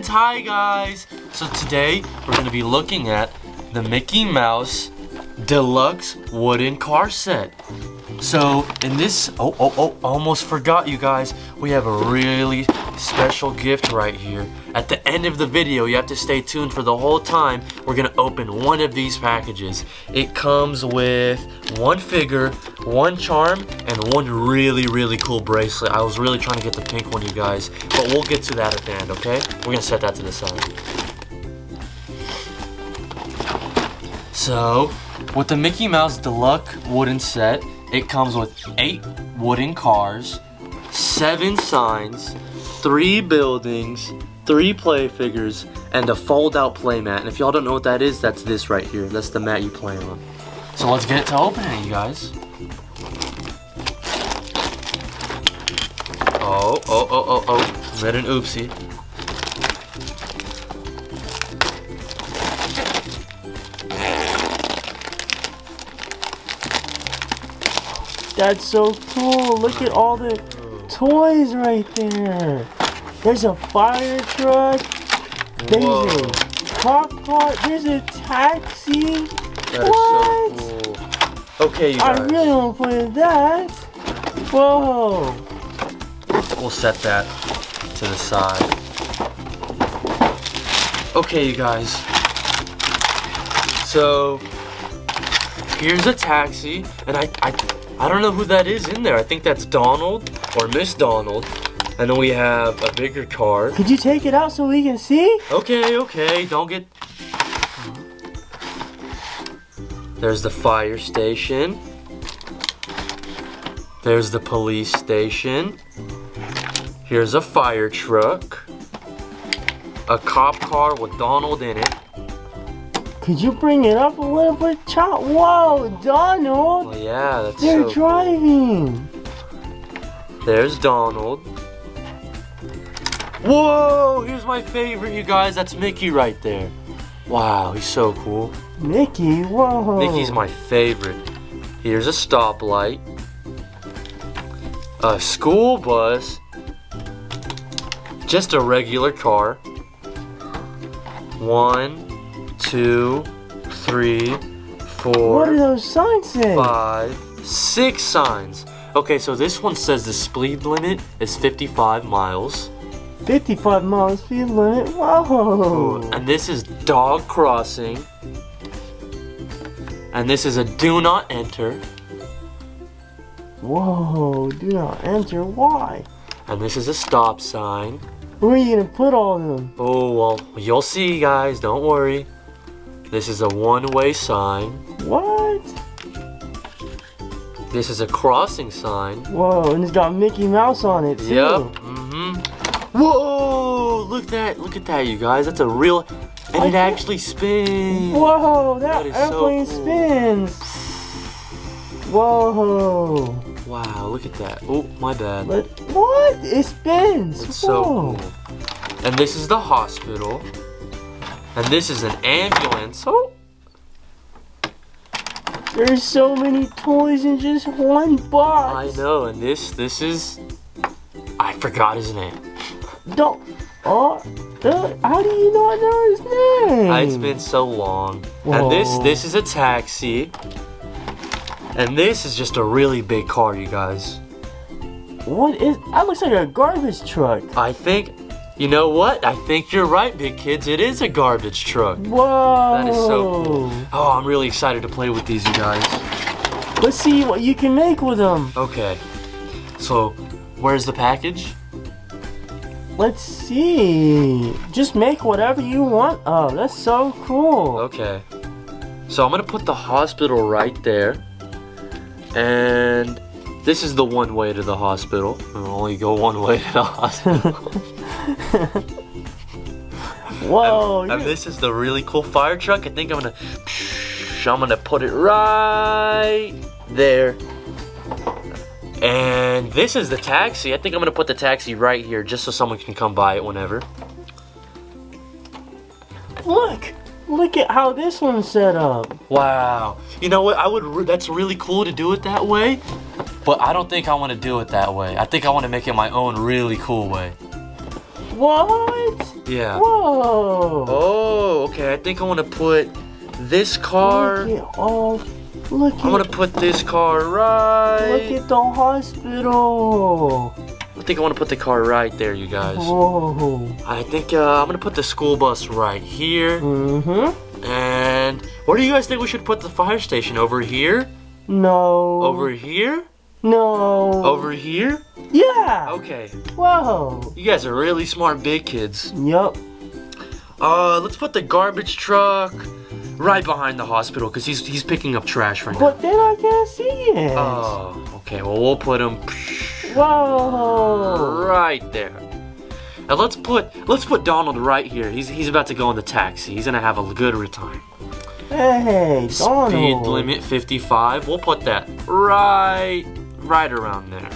Hi guys! So today we're going to be looking at the Mickey Mouse Deluxe Wooden Car Set. So in this, almost forgot you guys, we have a really special gift right here. At the end of the video, you have to stay tuned for the whole time. We're gonna open one of these packages. It comes with one figure, one charm, and one really cool bracelet. I was really trying to get the pink one, you guys, but we'll get to that at the end, okay? We're gonna set that to the side. So, with the Mickey Mouse Deluxe Wooden Set, it comes with 8 wooden cars, 7 signs, 3 buildings, 3 play figures, and a fold-out play mat. And if y'all don't know what that is, that's this right here. That's the mat you play on. So let's get to opening it, you guys. Oh. Made an oopsie. That's so cool. Look at all the toys right there. There's a fire truck. There's a cop car. There's a taxi. That is so cool. Okay, you guys. I really want to play with that. Whoa. We'll set that to the side. Okay, you guys. So, here's a taxi. And I don't know who that is in there. I think that's Donald or Miss Donald. And then we have a bigger car. Could you take it out so we can see? Okay. Don't get... There's the fire station. There's the police station. Here's a fire truck. A cop car with Donald in it. Could you bring it up a little bit, Chop? Whoa, Donald! Oh yeah, that's They're so driving. Cool. There's Donald. Whoa! Here's my favorite, you guys. That's Mickey right there. Wow, he's so cool. Mickey, whoa. Mickey's my favorite. Here's a stoplight. A school bus. Just a regular car. 1, 2, 3, 4. What do those signs say? 5, 6 signs. Okay, so this one says the speed limit is 55 miles. 55 miles speed limit. Whoa. And this is dog crossing. And this is a do not enter. Whoa, do not enter. Why? And this is a stop sign. Where are you gonna put all of them? Oh, well, you'll see, guys. Don't worry. This is a one-way sign. What? This is a crossing sign. Whoa, and it's got Mickey Mouse on it, too. Yep. Whoa! Look at that, you guys. That's a real... And it actually spins. Whoa, that is airplane so cool. spins. Whoa. Wow, look at that. Oh, my bad. What? It spins. It's so cool. And this is the hospital. And this is an ambulance. Oh. There's so many toys in just one box. I know, and this is... I forgot his name. How do you not know his name? It's been so long. Whoa. And this is a taxi. And this is just a really big car, you guys. That looks like a garbage truck. I think, you know what? I think you're right, big kids. It is a garbage truck. Whoa. That is so cool. Oh, I'm really excited to play with these, you guys. Let's see what you can make with them. Okay. So, where's the package? Let's see. Just make whatever you want. Oh, that's so cool. Okay. So I'm going to put the hospital right there. And this is the one way to the hospital. We'll only go one way to the hospital. Whoa. And this is the really cool fire truck. I think I'm gonna put it right there. And this is the taxi. I think I'm gonna put the taxi right here just so someone can come by it whenever. Look at how this one's set up. Wow. You know what? That's really cool to do it that way. But I don't think I want to do it that way. I think I want to make it my own really cool way. What? Yeah. Whoa. Oh, okay. I think I want to put this car. Look I'm gonna put this car right. Look at the hospital. I think I want to put the car right there, you guys. Whoa. I think I'm gonna put the school bus right here. Mm-hmm. And where do you guys think we should put the fire station? Over here? No. Over here? No. Over here? Yeah. Okay. Whoa. You guys are really smart big kids. Yup. Let's put the garbage truck right behind the hospital because he's picking up trash right now. But then I can't see it. Oh, okay. Well, we'll put him Whoa. right there. And let's put Donald right here. He's about to go in the taxi. He's gonna have a good time. Hey, Donald. Speed limit 55. We'll put that right around there.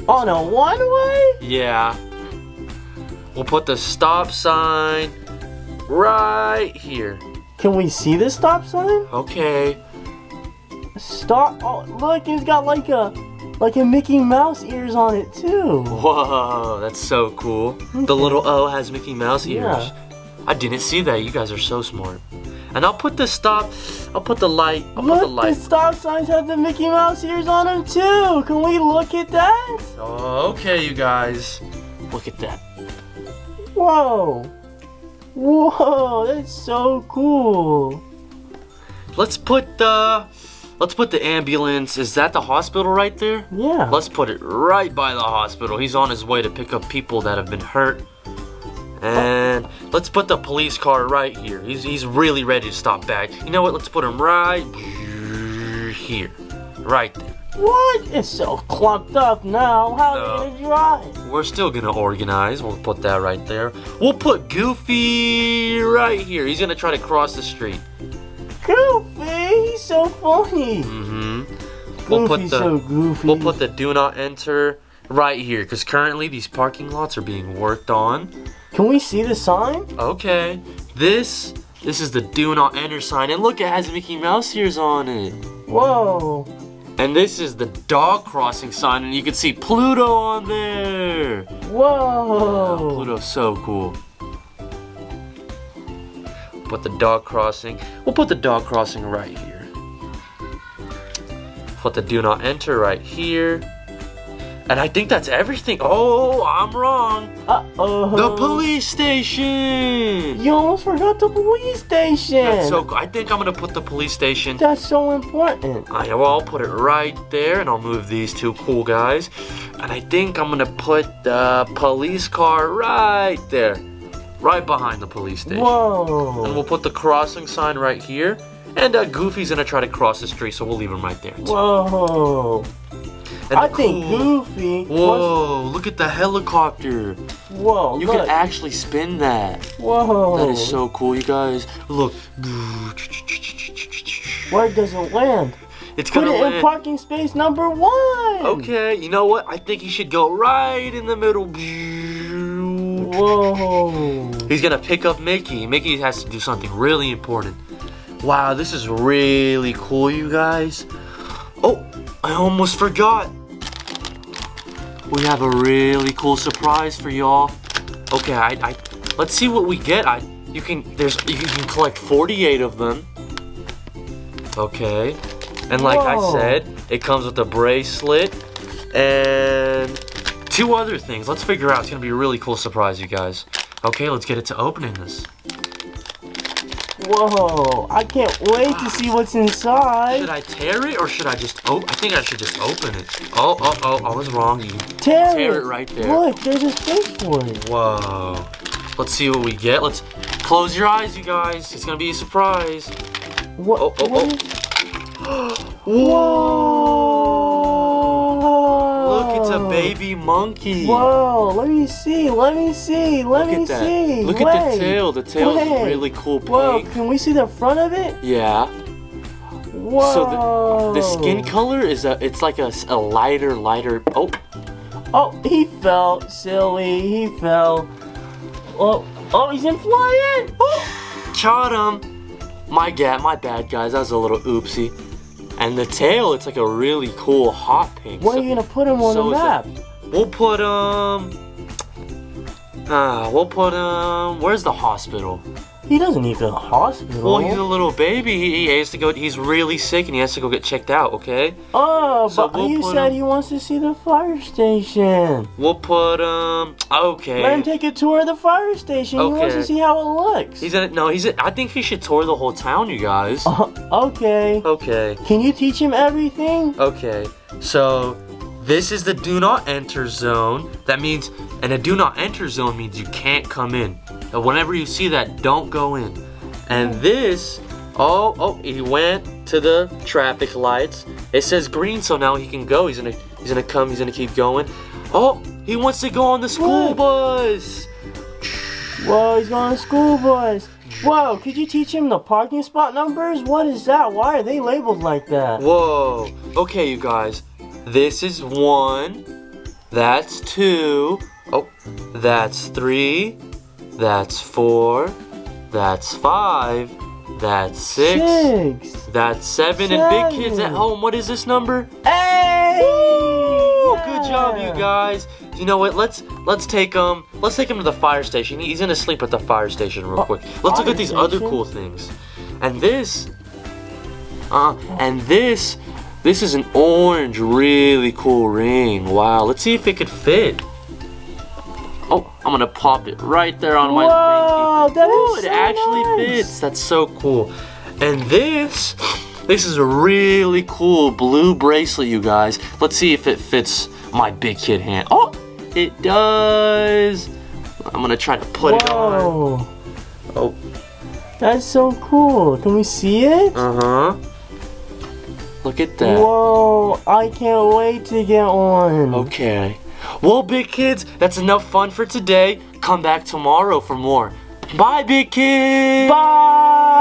On a one-way? Yeah. We'll put the stop sign right here. Can we see the stop sign? Okay. Stop. Oh, look, it's got like a Mickey Mouse ears on it too. Whoa, that's so cool. The little O has Mickey Mouse ears. Yeah. I didn't see that. You guys are so smart. And I'll put the light. Look, the stop signs have the Mickey Mouse ears on them too. Can we look at that? Oh, okay, you guys. Look at that. Whoa. Whoa, that's so cool. Let's put the ambulance. Is that the hospital right there? Yeah. Let's put it right by the hospital. He's on his way to pick up people that have been hurt. And let's put the police car right here. He's really ready to stop back. You know what? Let's put him right here. Right there. What? It's so clumped up now. How are you gonna drive? We're still gonna organize. We'll put that right there. We'll put Goofy right here. He's gonna try to cross the street. Goofy, he's so funny. Mm-hmm. So goofy. We'll put the do not enter right here because currently these parking lots are being worked on. Can we see the sign? Okay. This is the do not enter sign, and look, it has Mickey Mouse ears on it. Whoa. And this is the dog crossing sign, and you can see Pluto on there. Whoa. Wow, Pluto's so cool. Put the dog crossing. We'll put the dog crossing right here. Put the do not enter right here. And I think that's everything. Oh, I'm wrong. Uh-oh. The police station. You almost forgot the police station. That's so cool. I think I'm going to put the police station. That's so important. I'll put it right there, and I'll move these two cool guys. And I think I'm going to put the police car right there. Right behind the police station. Whoa. And we'll put the crossing sign right here. And Goofy's going to try to cross the street, so we'll leave him right there. Too. Whoa. And I think Goofy. Whoa, look at the helicopter. Whoa, You look. can actually spin that. Whoa. That is so cool, you guys. Look. Where does it land? It's gonna Put it land. in parking space number 1. Okay, you know what? I think he should go right in the middle. Whoa. He's gonna pick up Mickey. Mickey has to do something really important. Wow, this is really cool, you guys. Oh, I almost forgot. We have a really cool surprise for y'all. Okay, let's see what we get. You can collect 48 of them. Okay, and like I said, it comes with a bracelet and 2 other things. Let's figure out. It's gonna be a really cool surprise, you guys. Okay, let's get it to opening this. Whoa, I can't wait to see what's inside. Should I tear it or should I just I think I should just open it. Oh, I was wrong. You Tear it right there. Look, there's a space for it. Whoa. Let's see what we get. Let's close your eyes, you guys. It's gonna be a surprise. What? Whoa! Look, it's a baby monkey. Whoa, let me see. Look at that. Look at the tail. The tail is really cool pink. Whoa, can we see the front of it? Yeah. Whoa. So the skin color is it's like a lighter. Oh, he fell, silly. He fell. Oh, he's in flying. Caught him. My bad, guys. That was a little oopsie. And the tail, it's like a really cool hot pink. Where are you gonna put him on the map? We'll put him. We'll put him. Where's the hospital? He doesn't need the hospital. Well, he's a little baby. He has to go. He's really sick, and he has to go get checked out. Okay. Oh, So but we'll you put said him- he wants to see the fire station. We'll put him. Okay. Let him take a tour of the fire station. He wants to Okay. see how it looks. I think he should tour the whole town, you guys. Okay. Okay. Can you teach him everything? Okay. So, this is the do not enter zone. That means, and a do not enter zone means you can't come in. And whenever you see that, don't go in. And this, he went to the traffic lights. It says green, so now he can go. He's gonna keep going. Oh, he wants to go on the school What? bus. Whoa, he's going on a school bus. Whoa, could you teach him the parking spot numbers? What is that? Why are they labeled like that? Whoa. Okay, you guys. This is 1. That's 2. Oh, that's 3. That's 4. That's 5. That's 6. 6. That's 7. And big kids at home, what is this number? Hey! Woo! Good job, you guys. You know what? Let's take him to the fire station. He's gonna sleep at the fire station real quick. Let's look at these other cool things. And this is an orange, really cool ring. Wow. Let's see if it could fit. Oh, I'm gonna pop it right there on my Whoa, pinky. that Ooh, is it so actually nice. fits. That's so cool. And this is a really cool blue bracelet, you guys. Let's see if it fits my big kid hand. Oh, it does. I'm gonna try to put it on. Whoa. Oh, That's so cool. Can we see it? look at that. Whoa, I can't wait to get one. Okay. Well, big kids, that's enough fun for today. Come back tomorrow for more. Bye, big kids. Bye.